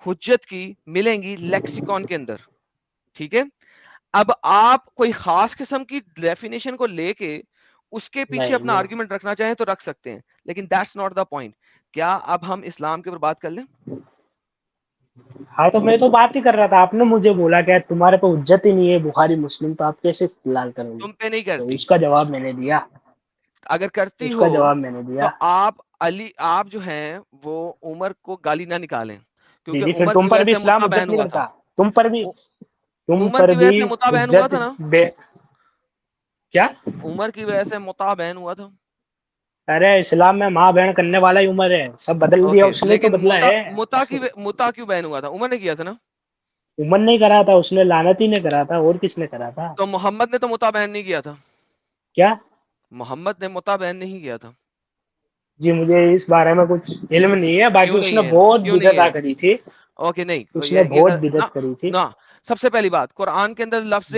حجت کی ملیں گی لیکسیکون کے اندر. ٹھیک ہے، اب آپ کوئی خاص قسم کی ڈیفینیشن کو لے کے اس کے پیچھے نہیں اپنا آرگیومنٹ رکھنا چاہیں تو رکھ سکتے ہیں, لیکن دیٹس ناٹ دا پوائنٹ. کیا اب ہم اسلام کے اوپر بات کر لیں؟ ہاں تو میں تو بات ہی کر رہا تھا, آپ نے مجھے بولا کہ تمہارے پہ حجت ہی نہیں ہے بخاری مسلم, تو آپ کیسے استدلال کرو گے؟ تم پہ نہیں تو کرتی, اس کا جواب میں نے دیا, اگر کرتی اس ہو کا جواب میں نے تو دیا. آپ جو ہیں وہ عمر کو گالی نہ نکالیں, جی کیونکہ جی, پھر عمر کی تم وجہ پر بھی سے اسلام متا حجت بین نہیں ہوا تھا. کرتا, تم عمر پر کی وجہ بھی سے متا بین ہوا حجت تھا نا, کیا؟ عمر کی وجہ سے متا بین ہوا تھا. ارے اسلام میں ماں بہن کرنے والا ہی عمر ہے, سب بدل دیا اوکے, اس نے, تو لیکن بدلا ہے. متا کیوں بین ہوا تھا؟ عمر نے کیا تھا نا. عمر نہیں کرا تھا, اس نے لعنتی نے کرا تھا, اور کس نے کرا تھا؟ تو محمد نے تو متا بین نہیں کیا تھا. کیا؟ محمد نے متا بین نہیں کیا تھا. جی مجھے اس بارے میں کچھ علم نہیں ہے, باقی کیوں اس نے نہیں ہے؟ بہت کیوں نہیں بدعت ہے؟ کری تھی, اوکے, نہیں اس نے یہ بہت بدعت کری تھی. نہ. سب سے پہلی بات, قرآن کے اندر لفظ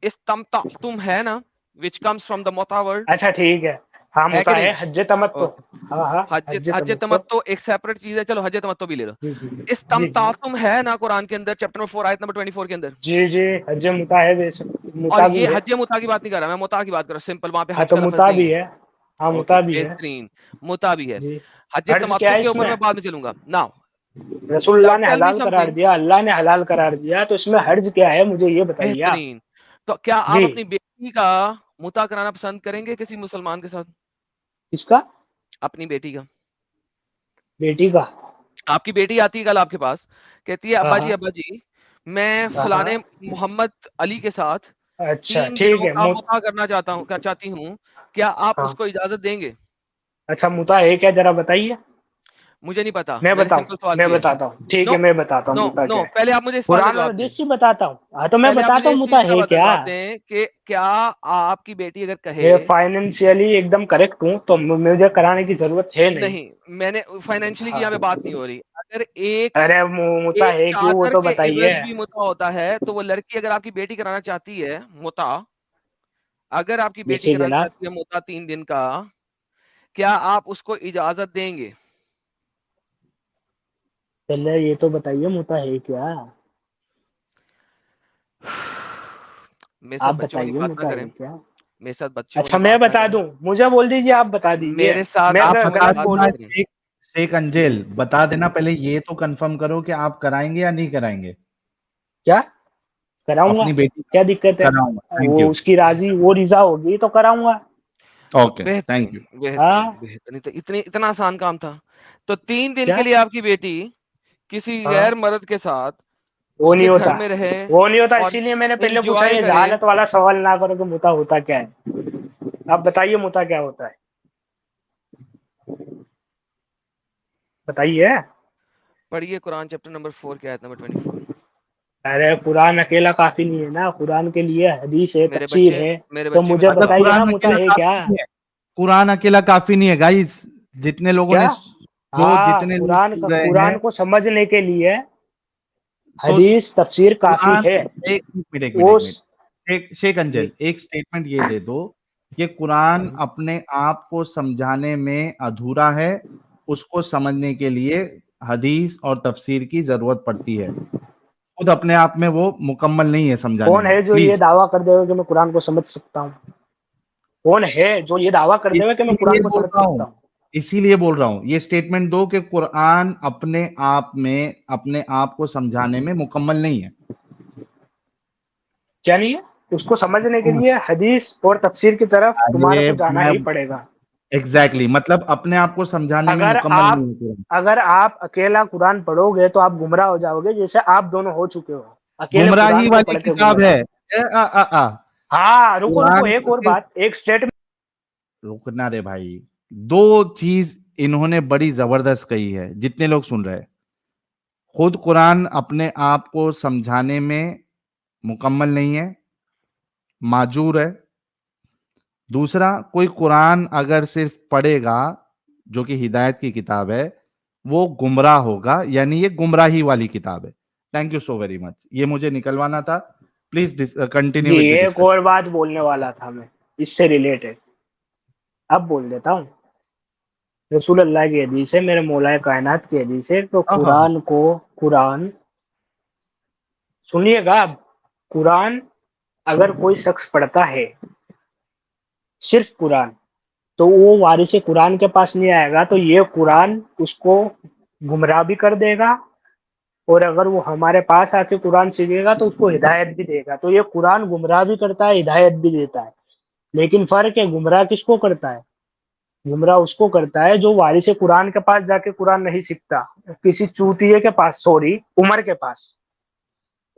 استمتعتم ہے نا, which comes from the متا word, اچھا ٹھیک ہے, ہاں ہے کہ متا نہیں؟ ہے, حج تمتو. اوکے, ہاں ہاں, حج حج تمتو. تمتو ایک سیپریٹ چیز ہے, چلو حج تمتو بھی لے لو. جی جی جی جی استمتعتم ہے نا قرآن کے اندر چیپٹر نمبر 4 آیت نمبر 24 کے اندر. جی جی, حج متا ہے, بے شک اور متا بھی یہ ہے. حج متا کی بات نہیں کر رہا میں, متا کی بات کر رہا ہوں, سمپل, وہاں پہ ہاں حج تو کا لفظ متا نہیں ہے. بھی ہے, ہاں اوکے, متا بھی ہے. بہترین, متا بھی ہے. جی, حج حرض کیا تمتع ہے کے اس اوپر میں؟ میں بعد میں چلوں گا. ناؤ رسول اللہ نے ٹیل می حلال سم قرار تھنگ. دیا, اللہ نے حلال قرار دیا, تو اس میں حرض کیا ہے مجھے یہ بتائیے آپ. بہترین. تو کیا آپ جی, اپنی بیٹی کا متا کرانا پسند کریں گے کسی مسلمان کے ساتھ؟ کس کا؟ اپنی بیٹی کا. بیٹی کا. آپ کی بیٹی آتی ہے کل آپ کے پاس, کہتی ہے ہاں ابا جی میں ہاں فلانے ہاں, محمد علی کے ساتھ اچھا 3 ٹھیک دنوں ہے. کا متا کرنا چاہتی ہوں, کیا آپ ہاں, اس کو اجازت دیں گے؟ اچھا متا ہے کیا, ذرا بتائیے. مجھے نہیں پتا, میں میں نے بتاؤں, سمپل سوال میں کیا ہے. بتاتا ہوں, ٹھیک نو ہے میں بتاتا ہوں نو متا کیا نو, ہے. پہلے آپ مجھے اس سوال کا قرآن اور جواب دیں. حدیث سے بتاتا ہوں. ہاں تو میں پہلے آپ بتاتا مجھے ہوں اس متا چیز کا ہے کیا. جواب دیں کہ کیا آپ کی بیٹی اگر کہے. میں فائنینشیلی ایک دم کریکٹ ہوں, تو مجھے کرانے کی ضرورت ہے نہیں. نہیں, میں نے فائنینشلی کی ہاں, یہاں پہ بات نہیں ہو رہی. اگر ایک ارے متا ایک ہے کیوں, وہ چادر تو کے بتائیے. عوض بھی متا ہوتا ہے, تو وہ لڑکی اگر آپ کی بیٹی کرانا چاہتی ہے متا, اگر آپ کی بیٹی دیکھیے کرانا جناب, چاہتی ہے متا 3 دن کا, کیا آپ اس کو اجازت دیں گے؟ پہلے یہ تو بتائیے متا ہے کیا. میرے ساتھ آپ بچوں والی بتائیے بات نہ متا کریں, ہے کیا. میرے ساتھ بچوں اچھا والی میں بات نہ بتا کریں, دوں, مجھے بول دیجیے, آپ بتا دیجیے. میرے ساتھ میں آپ اگر بچوں والی بتا غلط بات دینا. نہ بولوں. کریں. شیخ انجیل بتا دینا, پہلے یہ تو کنفرم کرو کہ آپ کرائیں گے یا نہیں کرائیں گے. کیا کراؤں گا, اپنی بیٹی کا کیا دقت ہے, کراؤں گا. تھینک وہ یو. اس کی راضی, وہ رضا ہوگی تو کراؤں گا. اوکے, تھینک بہترین, یو. ہاں, بہترین, اتنا آسان کام تھا. تو 3 دن کیا کے لیے آپ کی بیٹی کسی ہاں, غیر مرد کے ساتھ وہ اس نہیں کے گھر ہوتا, میں رہے وہ نہیں ہوتا, اور اسی لیے میں نے پہلے پوچھا, انجوائے یہ کرے. جہالت والا سوال نہ کرو کہ متا ہوتا کیا ہے. آپ بتائیے متا کیا ہوتا ہے, بتائیے. پڑھیے قرآن چیپٹر نمبر 4 کی آیت نمبر 24. ارے قرآن اکیلا کافی نہیں ہے نا, قرآن کے لیے حدیث ہے, میرے تفسیر بچے ہے, میرے تو بچے مجھے مسئلہ مطلب بتائیے سمجھیں. نا قرآن متا اکیلا ہے کافی کیا. نہیں ہے. قرآن اکیلا کافی نہیں ہے گائز, جتنے لوگوں کیا, نے ہاں جتنے لوگ قرآن کا, سن رہے ہیں قرآن کو سمجھنے کے لیے تو حدیث تفسیر کافی قرآن. ہے. وہ ایک شیخ انجل ایک سٹیٹمنٹ یہ دے دو کہ قرآن اپنے آپ کو سمجھانے میں ادھورا ہے, اس کو سمجھنے کے لیے حدیث اور تفسیر کی ضرورت پڑتی ہے, خود اپنے آپ میں وہ مکمل نہیں ہے سمجھانے کون میں. ہے جو یہ پلیز, دعویٰ کر دے گا کہ میں قرآن کو سمجھ سکتا ہوں؟ کون ہے جو یہ دعویٰ کر دے گا کہ میں اسی قرآن لیے کو بول سمجھ رہا سکتا ہوں ہوں؟ اسی لیے بول رہا ہوں یہ سٹیٹمنٹ دو کہ قرآن اپنے آپ میں اپنے آپ کو سمجھانے میں مکمل نہیں ہے. کیا نہیں ہے؟ اس کو سمجھنے کے لیے حدیث اور تفسیر کی طرف تمہارے کو جانا ہی پڑے گا. ایگزیکٹلی, مطلب اپنے آپ کو سمجھانے میں اگر مکمل آپ نہیں ہے. اگر آپ اکیلا قرآن پڑھو گے تو آپ گمراہ ہو جاؤ گے, جیسے آپ دونوں ہو چکے ہو, اکیلے گمراہی قرآن کو والی پڑھ کے کتاب گمراہ. ہے. ہاں رکو رکو, قرآن ایک کو اور صرف بات, ایک اسٹیٹمنٹ. رکنا رے بھائی, 2 چیز انہوں نے بڑی زبردست کہی ہے جتنے لوگ سن رہے. خود قرآن اپنے آپ کو سمجھانے میں مکمل نہیں ہے, معجور ہے. دوسرا, کوئی قرآن اگر صرف پڑھے گا جو کہ ہدایت کی کتاب ہے وہ گمراہ ہوگا, یعنی یہ گمراہی والی کتاب ہے. Thank you so very much, یہ مجھے نکلوانا تھا. پلیز کنٹینیو جی ود دی ایک ڈسکشن. اور بات بولنے والا تھا میں اس سے ریلیٹڈ, اب بول دیتا ہوں. رسول اللہ کی حدیث ہے, میرے مولا کائنات کی حدیث ہے, تو ہاں ہاں قرآن سنیے گا اب. قرآن اگر کوئی شخص پڑھتا ہے صرف قرآن تو وہ وارث قرآن کے پاس نہیں آئے گا، تو یہ قرآن اس کو گمراہ بھی کر دے گا، اور اگر وہ ہمارے پاس آ کے قرآن سیکھے گا تو اس کو ہدایت بھی دے گا. تو یہ قرآن گمراہ بھی کرتا ہے، ہدایت بھی دیتا ہے. لیکن فرق ہے، گمراہ کس کو کرتا ہے؟ گمراہ اس کو کرتا ہے جو وارث قرآن کے پاس جا کے قرآن نہیں سیکھتا، کسی چوتیے کے پاس، سوری عمر کے پاس.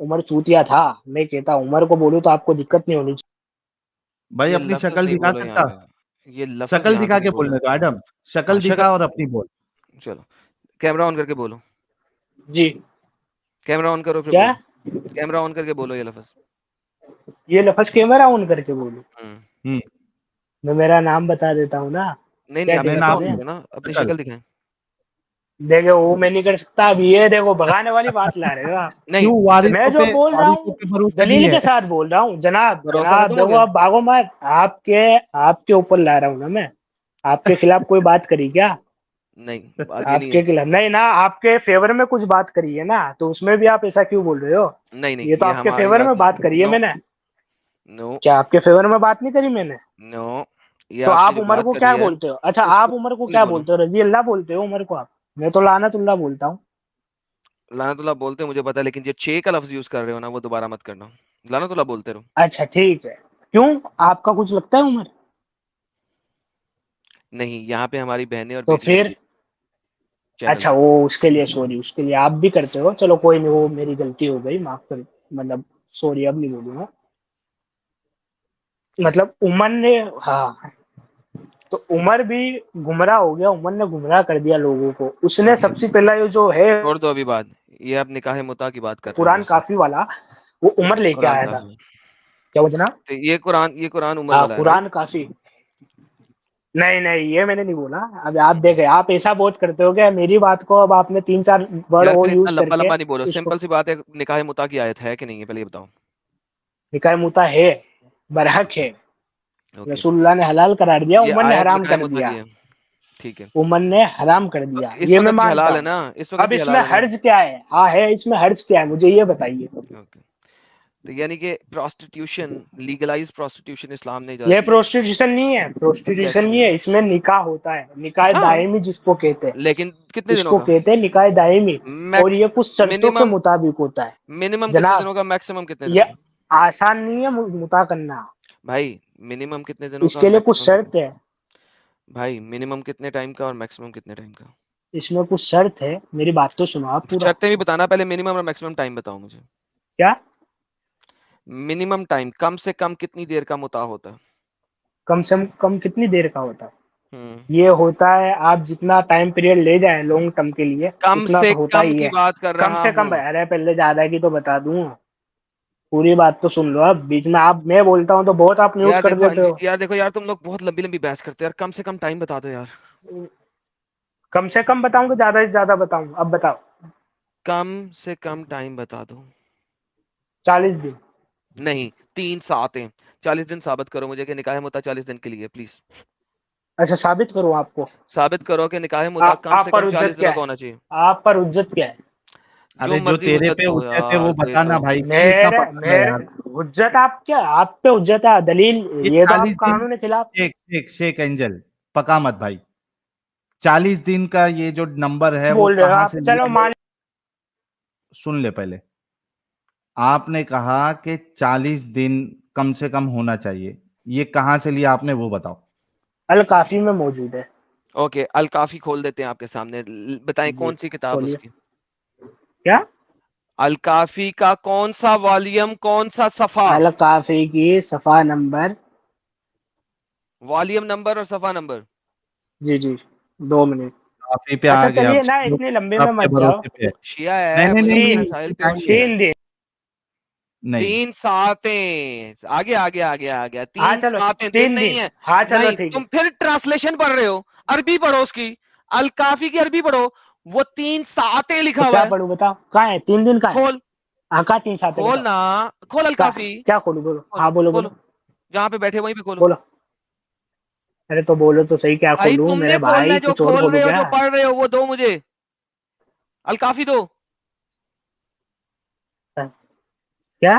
عمر چوتیا تھا، میں کہتا عمر کو بولوں تو آپ کو دقت نہیں ہونی چاہیے. بھائی یہ اپنی لفظ شکل نہیں دکھا بولو یہاں سکتا؟ پہ، یہ لفظ شکل یہاں پہ دکھا نہیں کے بولو. بولنے تو ایڈم، ہاں شکل شکل، دکھا اور اپنی بول. چلو کیمرہ آن کر کے بولو، جی کیمرہ آن کرو پھر کیا؟ بولو، کیمرہ آن کر کے بولو یہ لفظ. یہ لفظ کیمرہ آن کر کے بولوں؟ ہوں. ہوں، میں میرا نام بتا دیتا ہوں نا. نہیں نہیں، کیا اپنا میں دقت نام نام ہے؟ بولو نا، اپنی شکل. شکل دکھائیں. دیکھو وہ میں نہیں کر سکتا. اب یہ دیکھو بگانے والی بات لا رہے ہو آپ. نہیں کیوں میں جو بول رہا ہوں بھروسہ نہیں دلیل ہے؟ کے ساتھ بول رہا ہوں جناب. بھروسہ جناب ختم ہو دیکھو گیا. آپ بھاگو مت. آپ کے اوپر لا رہا ہوں نا میں. آپ کے خلاف کوئی بات کری کیا؟ نہیں بات یہ آپ نہیں کے ہے. خلاف نہیں نا، آپ کے فیور میں کچھ بات کری ہے نا، تو اس میں بھی آپ ایسا کیوں بول رہے ہو؟ نہیں نہیں، یہ تو یہ آپ کے ہماری فیور میں بات نہیں. بات کری ہے نو میں نے. نو کیا آپ کے فیور میں بات نہیں کری میں نے؟ نو، یہ تو آپ نے آپ جو عمر بات کو کیا کری ہے بولتے ہو؟ اچھا اس آپ کو عمر کو نہیں کیا بولو. بولتے ہو؟ رضی اللہ بولتے ہو عمر کو آپ؟ میں تو لعنت اللہ بولتا ہوں. لعنت اللہ بولتے ہیں مجھے پتا ہے، لیکن جو چھ کا لفظ یوز کر رہے ہو نا وہ دوبارہ مت کرنا. لعنت اللہ بولتے رہو. اچھا ٹھیک ہے. کیوں آپ کا کچھ لگتا ہے عمر؟ نہیں، یہاں پہ ہماری بہنیں اور تو بیٹیاں پھر بھی چینل اچھا پہ. وہ اس کے لیے سوری، اس کے لیے آپ بھی کرتے ہو. چلو کوئی نہیں، وہ میری غلطی ہو گئی، معاف کر. مطلب سوری اب نہیں بولوں گا. مطلب عمر نے، ہاں تو عمر بھی گمراہ ہو گیا. عمر نے گمراہ کر دیا لوگوں کو. اس نے اوکے، سب سے پہلا یہ جو ہے چھوڑ دو ابھی بات. یہ آپ نکاح متا کی بات کر رہے ہو قرآن میرے سے. کافی والا، وہ عمر لے کے قرآن آیا تھا. کافی. کیا وہ جناب؟ تو یہ قرآن عمر ہاں والا ہے، رائٹ؟ قرآن کافی. نہیں نہیں، یہ میں نے نہیں بولا. اب آپ دیکھیں، آپ ایسا بہت کرتے ہو کہ میری بات کو اب آپ نے 3-4 ورڈ یار اور پھر اتنا یوز کر لمبا کے لمبا نہیں بولو، اس کو. سمپل سی بات ہے. نکاح متا کی آیت ہے کہ نہیں ہے پہلے یہ بتاؤ. نکاح متا ہے، برحق ہے. اوکے، رسول اللہ نے حلال قرار دیا، یہ عمر نے آیت حرام نکاح کر متا دیا. کی ہے. ٹھیک ہے. عمر نے حرام کر دیا، اس یہ میں وقت بھی مانتا حلال ہے ہوں. نا، اس وقت اب بھی اس میں حلال ہے نا. حرج کیا ہے؟ ہاں ہے، اس میں حرج کیا ہے مجھے یہ بتائیے. اوکے. تو یعنی کہ پروسٹیٹیوشن، لیگلائز پروسٹیٹیوشن اسلام نے یہ اجازت دی ہے. پروسٹیٹیوشن نہیں ہے، پروسٹیٹیوشن کیسی نہیں ہے؟ ہے. اس میں نکاح ہوتا ہے، نکاح ہاں، دائمی جس کو کہتے ہیں. لیکن کتنے اس دنوں کو کا؟ کہتے ہیں نکاح دائمی. اور میکس یہ کچھ شرطوں کے منیمم مطابق ہوتا ہے. منیمم کتنے جناب دنوں کا، میکسیمم کتنے یہ دنوں کا؟ آسان نہیں ہے متا کرنا. بھائی منیمم کتنے دنوں اس کا اور کے لیے کچھ میکسیمم کتنے؟ شرط ہے. بھائی منیمم کتنے ٹائم کا اور میکسیمم کتنے ٹائم کا؟ اس میں کچھ شرط ہے، میری بات تو سنو آپ پورا. شرطیں بھی بتانا، پہلے منیمم اور میکسیمم ٹائم بتاؤ مجھے. کیا منیمم ٹائم کم سے کم کتنی دیر کا متا ہوتا ہے؟ کم سے کم کتنی دیر کا ہوتا ہے؟ ہم، یہ ہوتا ہے آپ جتنا ٹائم پیریڈ لے جائیں لانگ ٹرم کے لیے کم اتنا سے تو ہوتا کم ہی کی ہے. بات کر کم رہا سے کم. ہوں. ارے پہلے زیادہ کی تو بتا دوں، پوری بات تو سن لو. اب بیچ میں آپ میں بولتا ہوں تو بہت آپ میوٹ کر دیتے ہو. یار دیکھو یار، تم لوگ بہت لمبی لمبی بحث کرتے ہو یار. کم سے کم ٹائم بتا دو یار. کم سے کم بتاؤں کہ زیادہ سے زیادہ بتاؤں؟ اب بتاؤ. کم سے کم ٹائم بتا دو. 40 دن. نہیں، 3 ساتیں. 40 دن ثابت کرو مجھے کہ نکاح متا 40 دن کے لیے پلیز. اچھا ثابت کروں آپ کو؟ ثابت کرو کہ نکاح متا کم آپ سے پر کم 40 حجت دنوں کیا کا ہے؟ ہونا چاہیے. آپ پر حجت کیا ہے؟ جو ارے جو مرضی تیرے حجت پہ دو حجت ہے یار، وہ دے بتانا دو. بھائی، کیوں اتنا پکڑ رہا ہے یار؟ حجت آپ کیا؟ آپ پہ حجت ہے، دلیل یہ یہ تو آپ 40 دن، قانون کے خلاف. شیخ اینجل پکا مت بھائی. 40 دن کا یہ جو نمبر ہے وہ بول رہے ہو کہاں آپ؟ سے چلو لیا مان. ہے؟ سن لے پہلے. آپ نے کہا کہ 40 دن کم سے کم ہونا چاہیے، یہ کہاں سے لیا آپ نے وہ بتاؤ. الکافی میں موجود ہے. اوکے، الکافی کھول دیتے ہیں آپ کے سامنے. بتائیں جی کون سی کتاب کھولیے. اس کی؟ کیا الکافی کا کون سا والیم، کون سا صفحہ؟ الکافی کی صفحہ نمبر؟ والیم نمبر اور صفحہ نمبر. جی 2 منٹ. کافی پہ آ اچھا گیا اب، چلیے نا، اتنے لمبے میں رب کے مت جاؤ. بھروسے پہ. شیعہ نہیں ہے، نہیں مجھے نہیں اپنے تین نہیں، مسائل پہ وہ ٹائم شیعہ دے. ہے. 3 دن. نہیں 3 ساتیں. آگے آگے آگے آگے ہاں 3 چلو ساتیں دن 3 نہیں دن. ہے. ہاں چلو نہیں، ٹھیک ہے. تم پھر ٹرانسلیشن پڑھ رہے ہو. عربی پڑھو اس کی، الکافی کی عربی پڑھو. وہ 3 ساتیں تو لکھا ہوا کیا ہے. پڑھوں بتاؤ؟ کہاں ہے 3 دن؟ کہاں ہے؟ کھول ہاں کہاں 3 ساتھ ہے کھول بتاؤ؟ نا، کھول الکافی. کیا کھولوں؟ بولو. کھول ہاں بولو کھولو، بولو جہاں پہ بیٹھے وہیں پہ کھولو. بولو. ارے تو بولو تو صحیح، کیا بھائی کھولوں تم نے میرے کھولنا بھائی؟ ہے، جو کچھ اور کھول کھولوں رہے ہو کیا؟ جو پڑھ رہے ہو وہ دو مجھے. الکافی دو. کیا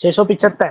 675।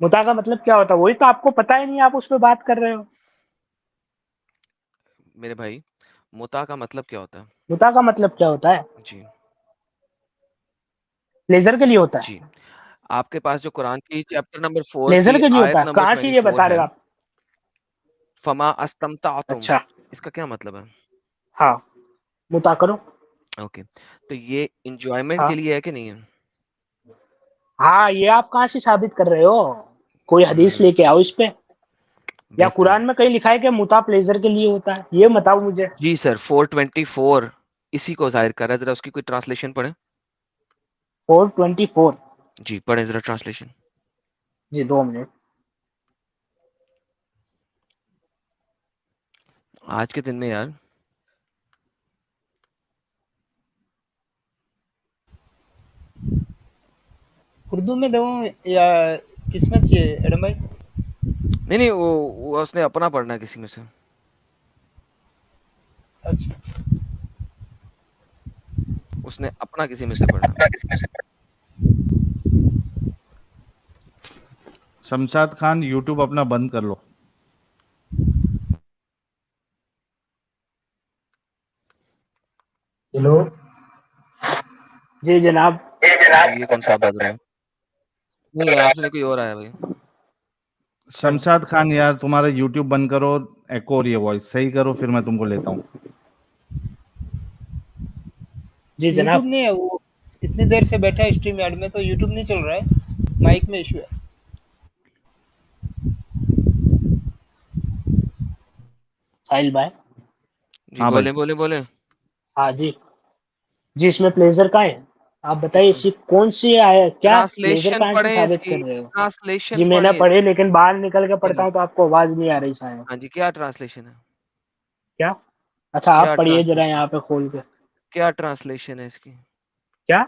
متا کا مطلب کیا ہوتا ہے؟ وہی تو آپ کو پتا ہی نہیں، آپ اس پہ بات کر رہے ہو. میرے بھائی متا کا مطلب کیا ہوتا متا کا مطلب کیا ہوتا ہے؟ ہے؟ جی لیزر کے لیے ہوتا ہے. جی آپ کے پاس جو قرآن کی چیپٹر نمبر 4 لیزر کی کے لیے ہوتا آیت ہے، نمبر کہاں سے یہ 24 بتا رہے ہے، ہو آپ؟ فما استمتعتم، اچھا اس کا کیا مطلب ہے؟ ہاں، متا کرو. اوکے، تو یہ انجوائمنٹ ہاں کے لیے ہے کہ نہیں ہے؟ ہاں، یہ آپ کہاں سے ثابت کر رہے ہو؟ کوئی حدیث لے کے آؤ اس پہ، یا بہترین. قرآن میں کہیں لکھا ہے کہ متا پلیزر کے لیے ہوتا ہے؟ یہ بتاؤ مجھے. جی سر 424 اسی کو ظاہر کر رہا ہے، ذرا اس کی کوئی ٹرانسلیشن پڑھیں. 424. جی پڑھیں ذرا ٹرانسلیشن. جی 2 منٹ. آج کے دن میں یار اردو میں دوں یا کس میں چاہیے ایڈم بھائی؟ نہیں وہ اس نے اپنا پڑھنا ہے کسی میں سے. اچھا اس نے اپنا کسی میں سے پڑھنا. شمشاد خان یوٹیوب اپنا بند کر لو. ہیلو. جی جناب. جی یہ کون سا بج رہا ہے؟ نہیں آپ سے نہیں، کوئی اور آیا بھائی. شمشاد خان یار تمہارا یوٹیوب بند کرو، ایکو ہو رہی ہے وائس، صحیح کرو پھر میں تم کو لیتا ہوں. جی جناب. یوٹیوب نہیں ہے، وہ اتنی دیر سے بیٹھا ہے اسٹریم یارڈ میں تو یوٹیوب نہیں چل رہا ہے، مائک میں ایشو ہے. ساحل بھائی. جی ہاں بھائی، بولیں بولیں بولیں. ہاں جی. جی اس میں پلیزر کا ہے، آپ بتائیے اس میں اسی کون سی آیا کیا پلیزر ٹرانسلیشن کہاں سے پڑھیں، اس ثابت کی کر رہے ہو؟ ٹرانسلیشن جی میں نے پڑھیں. پڑھی، لیکن باہر نکل کے پڑھتا جناب ہوں تو آپ کو آواز نہیں آ رہی شاید. ہاں جی کیا ٹرانسلیشن ہے؟ کیا؟ اچھا کیا آپ پڑھیے ذرا ٹرانسلیشن یہاں پہ کھول کے. کیا ٹرانسلیشن ہے اس کی؟ کیا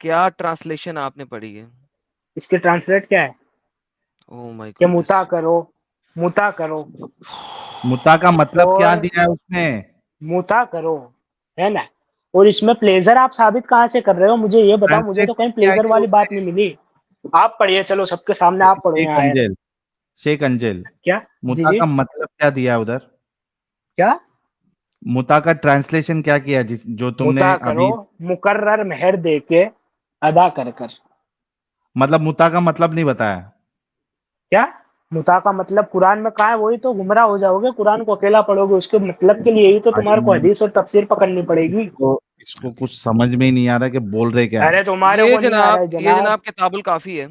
کیا ٹرانسلیشن آپ نے پڑھی ہے؟ اس کے ٹرانسلیٹ کیا ہے؟ او مائی کہ گوڈنس. متا کرو، متا کرو. متا کا مطلب کیا اور دیا ہے اس نے؟ متا کرو ہے نا. اور اس میں پلیزر آپ ثابت کہاں سے کر رہے ہو؟ مجھے یہ بتاؤ، مجھے تو ٹرانسلیٹ کہیں کیا پلیزر ہے والی اس بات نہیں ملی. آپ پڑھیے، چلو سب کے سامنے نے؟ آپ پڑھو شیخ یہاں آیت. انجل، شیخ انجل، کیا؟ جی متا جی. کا مطلب کیا دیا ہے ادھر؟ کیا؟ متا کا ٹرانسلیشن کیا کیا جو تم نے متا کرو، ابھی؟ مقرر مہر دے کے ادا کر کر. مطلب متا کا مطلب نہیں بتایا. کیا؟ متا کا مطلب قرآن میں کہا ہے، وہی تو گمراہ ہو جاؤ گے. قرآن کو اکیلا پڑھو گے، اس کے مطلب کے لیے ہی تو تمہارے کو بھائی حدیث اور تفسیر پکڑنی پڑے گی. اس کو کچھ سمجھ میں ہی نہیں آ رہا کہ بول رہے کیا ہے. ارے تمہارے یہ کو نہیں آ رہا جناب ہے یہ جناب. جناب کتاب الکافی ہے.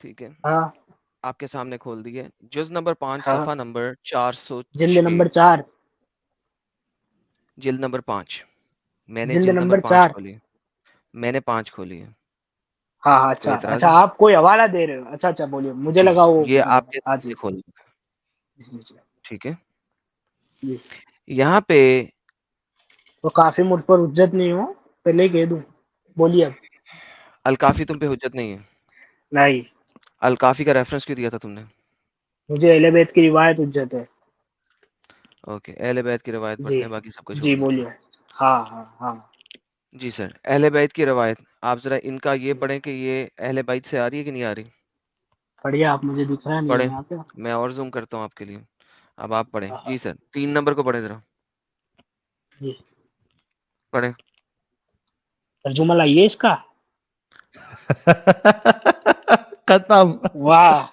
ٹھیک ہے، ہاں آپ کے سامنے کھول دیے، جز نمبر 5 ہاں. صفحہ نمبر جلد 406. نمبر 4. جلد نمبر 5. میں نے جلد جلد نمبر نمبر 5 4. کھولی. میں نے 5 کھولی ہے. ہاں ہاں. کوئی اچھا اعتراض اچھا، ہے؟ آپ کوئی حوالہ دے رہے ہو؟ اچھا اچھا بولیے، مجھے جی لگا وہ یہ کر رہے آپ ہو. کے ہاں جی سامنے کھول. جی جی ٹھیک ہے، جی. یہاں پہ تو کافی مجھ پر حجت نہیں ہو، پہلے ہی کہہ دوں. بولیے اب. الکافی تم پہ حجت نہیں ہے. نہیں، الکافی کا ریفرنس کیوں دیا تھا تم نے؟ مجھے اہل بیت کی روایت حجت ہے. اوکے، اہل بیت کی روایت جی پڑھتے ہیں، باقی سب کو چھوڑ جی دیتے بولیے. ہیں. ہاں ہاں ہاں. جی سر، اہل بیت کی روایت آپ ذرا ان کا یہ پڑھیں کہ یہ اہل بیت سے آ رہی ہے کہ نہیں آ رہی. پڑھیے آپ، مجھے دکھ رہا نہیں ہے پڑھیں، یہاں پہ. میں اور زوم کرتا ہوں آپ کے لیے. اب آپ پڑھیں. ہاں، ہاں. جی سر 3 نمبر کو پڑھیں ذرا. جی پڑھیں. ترجمہ لائیے اس کا. ختم. واہ.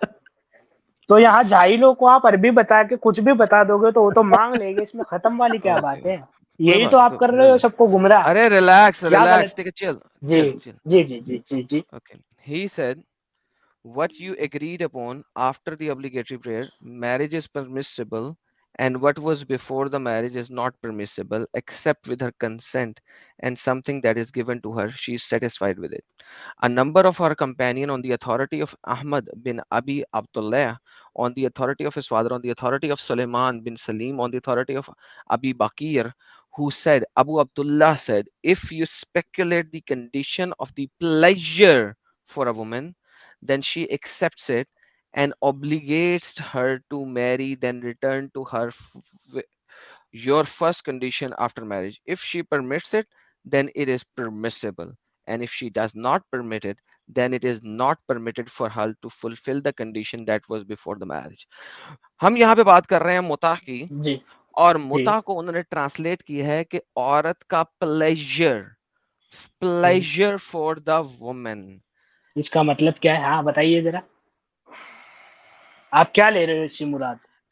تو یہاں جاہلوں کو آپ عربی بتا کے کچھ بھی بتا دو گے تو وہ تو مانگ لے گے. اس میں ختم والی کیا اوکے، بات ہے؟ کوئی یہی بات تو نہیں، آپ کر رہے ہو سب کو گمراہ. ارے ریلیکس کیا ریلیکس، غلط؟ ٹیک اے چل. جی چل چل. جی جی جی جی جی. Okay. He said, what you agreed upon after the obligatory prayer, marriage is permissible, and what was before the marriage is not permissible except with her consent and something that is given to her. She is satisfied with it. A number of her companions, on the authority of Ahmad bin Abi Abdullah, on the authority of his father, on the authority of Sulaiman bin Salim, on the authority of Abi Bakir, who said, Abu Abdullah said, if you speculate the condition of the pleasure for a woman, then she accepts it and obligates her to marry, then return to her your first condition after marriage. If she permits it, then it is permissible. and if she does not permit it, then it is not permitted for her to fulfill the condition that was before the marriage. ہم یہاں پہ بات کر رہے ہیں متع کی, جی اور جی متع کو انہوں نے ٹرانسلیٹ کیا ہے کہ عورت کا pleasure, pleasure for the woman. اس کا مطلب کیا ہے؟ ہاں بتائیے ذرا, آپ کیا لے رہے ہو اس سے مراد؟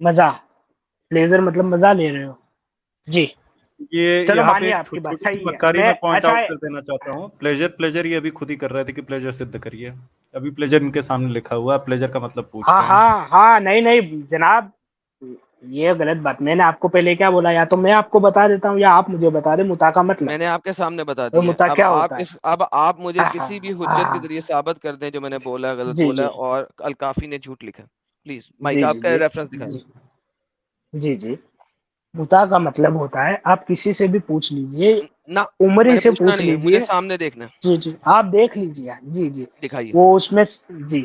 مزہ, پلیزر مطلب مزہ لے رہے ہو. جی یہ چلو یہاں پہ مانیے ایک آپ کی بات چھوٹی سی صحیح ہے. مکاری میں پوائنٹ اچھا آؤٹ کر دینا چاہتا ہوں. پلیجر یہ ابھی خود ہی کر رہے تھے کہ پلیجر سدھ کریے. ابھی پلیجر ان کے سامنے لکھا ہوا ہے, پلیجر کا مطلب پوچھ ہاں رہے ہیں. ہاں ہاں, نہیں جناب, یہ غلط بات. میں نے آپ کو پہلے کیا بولا؟ یا تو میں آپ کو بتا دیتا ہوں یا آپ مجھے بتا دیں متع کا مطلب. میں نے آپ کے سامنے بتا وہ دی ہے. متع اب کیا آپ ہوتا ہے؟ اب آپ مجھے ہاں کسی بھی ہاں حجت کے ہاں, ذریعے ثابت کر دیں جو میں نے بولا غلط جی بولا جی ہے اور الکافی نے جھوٹ لکھا. پلیز مائک جی آپ جی کا جی ریفرنس دکھائیں. جی جی جی. متع کا مطلب ہوتا ہے, آپ کسی سے بھی پوچھ لیجئے, نہ عمر میں ہی نے سے پوچھنا پوچھ نہیں ہے, مجھے لیجئے. سامنے دیکھنا ہے. جی جی آپ دیکھ لیجئے. جی جی دکھائیے. وہ اس میں جی,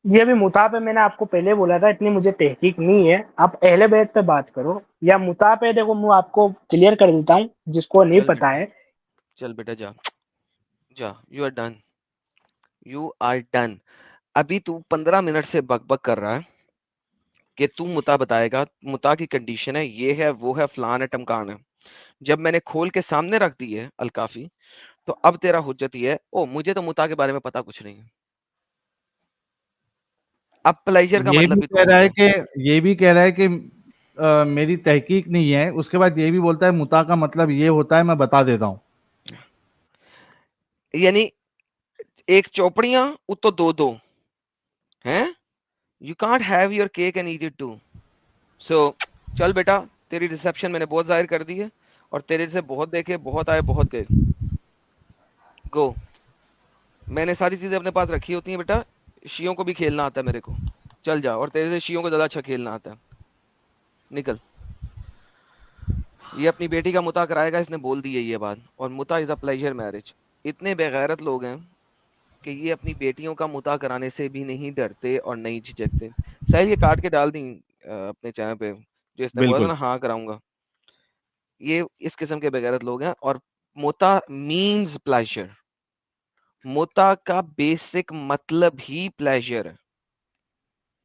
یہ ابھی متع پہ میں نے آپ کو پہلے بولا تھا, اتنی مجھے تحقیق نہیں ہے. آپ اہل بیت پہ بات کرو یا متع پہ. دیکھو میں آپ کو کلیئر کر دیتا ہوں جس کو نہیں چل پتا بیٹا, ہے. چل بیٹا, جا جا, you are done, you are done. ابھی تو 15 منٹ سے بک بک کر رہا ہے کہ تو متع بتائے گا, متع کی کنڈیشن ہے, یہ ہے, وہ ہے, فلان ہے, ٹمکان ہے. جب میں نے کھول کے سامنے رکھ دی ہے الکافی, تو اب تیرا حجت یہ ہے, او مجھے تو متع کے بارے میں پتا کچھ نہیں ہے. اب پلیجر کا یہ مطلب بھی بھی تو کہہ بول رہا ہے دو. کہ یہ بھی کہہ رہا ہے کہ میری تحقیق نہیں ہے. اس کے بعد یہ بھی بولتا ہے متع کا مطلب یہ ہوتا ہے, میں بتا دیتا ہوں. یعنی ایک چوپڑیاں اتو دو دو ہیں, you can't have your cake and eat it too. So چل بیٹا, تیری ریسپشن میں نے بہت ظاہر کر دی ہے, اور تیرے سے بہت دیکھے, بہت آئے, بہت گئے. گو. میں نے ساری چیزیں اپنے پاس رکھی ہوتی ہیں بیٹا, شیوں کو بھی کھیلنا آتا ہے میرے کو. چل جا, اور تیرے سے شیوں کو زیادہ اچھا کھیلنا آتا ہے. نکل. یہ اپنی بیٹی کا متع کرائے گا, اس نے بول دی ہے یہ بات. اور متع از اے پلیجر میرج. اتنے بےغیرت لوگ ہیں کہ یہ اپنی بیٹیوں کا متع کرانے سے بھی نہیں ڈرتے اور نہیں جھجکتے. سہل یہ کاٹ کے ڈال دیں اپنے چینل پہ, جو اس نے بولا تھا بالکل. نا ہاں کراؤں گا. یہ اس قسم کے بےغیرت لوگ ہیں. اور متع مینز پلیجر. متع کا بیسک مطلب ہی پلیجر ہے.